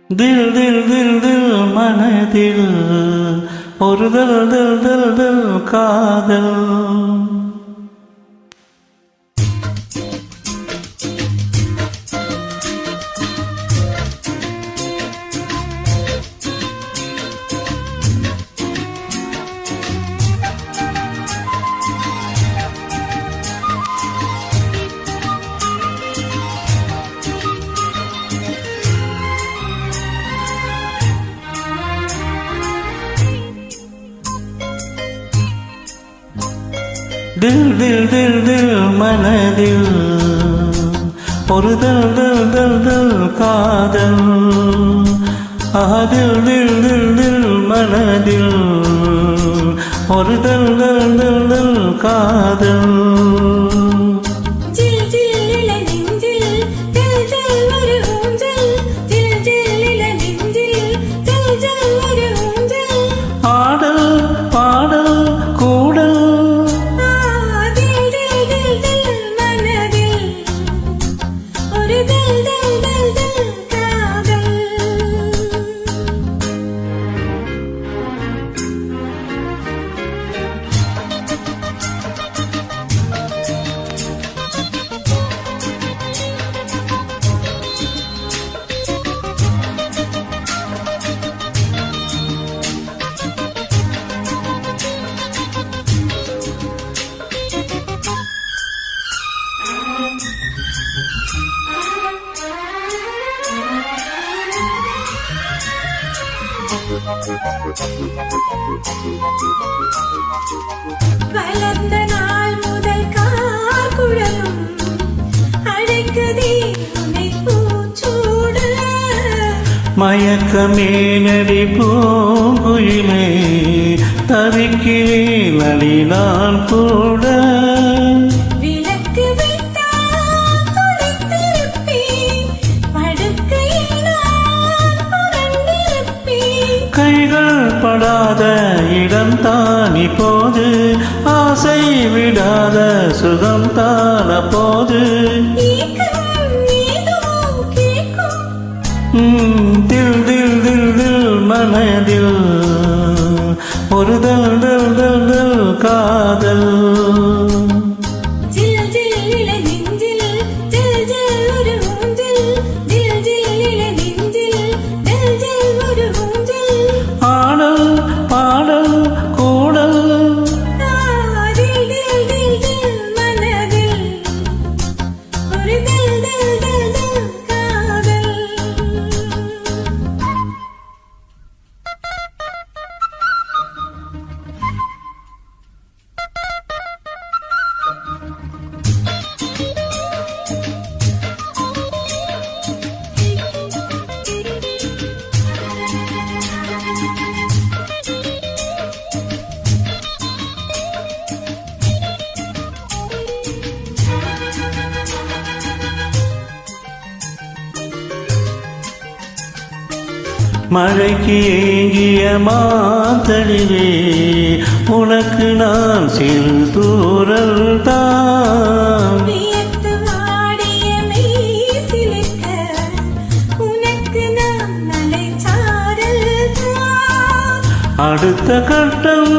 தில் தில் தில் தில் மனதில் ஒரு தல் தல் தல் தல் காதல். தில் தில் தில் தில் மனதில் ஒரு தல் தல் தல் தல் காதல். தில் தில் தில் தில் மனதில் ஒரு தல் தல் தல் தல் காதல். வளர்ந்த நாள் முதல் கார்குழலும் அழைக்கதே உன்னை பூச்சூட. மயக்கமே நடி பூங்குயிலே தவிக்கிறேன் அடி நான் கூட. கைகள் படாத இடம் தான் இப்போது, ஆசை விடாத சுகம் தான் அப்போது. தில் தில் தில் தில் மனதில் ஒரு தல் தல் தல் தல் காதல். மழைக்கு ஏங்கிய மாத்தளிவே உனக்கு நான் சிறு தூரல் தான். அடுத்த கட்டம்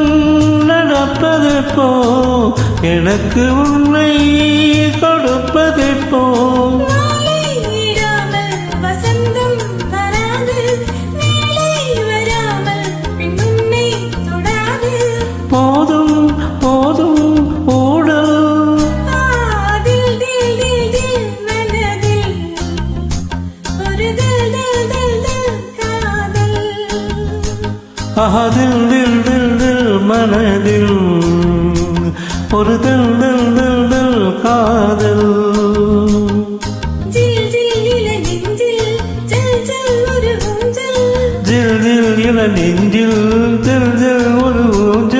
நடப்பதெப்போ, எனக்கு உன்னை கொடுப்பதெப்போ. போதும் போதும் ஊடல். தில் தில் தில் தில் மனதில் ஒரு தல் தல் தல் தல் காதல். ஜில் ஜில் இள நெஞ்சில் ஜல் ஜல் ஒரு ஊஞ்சல்.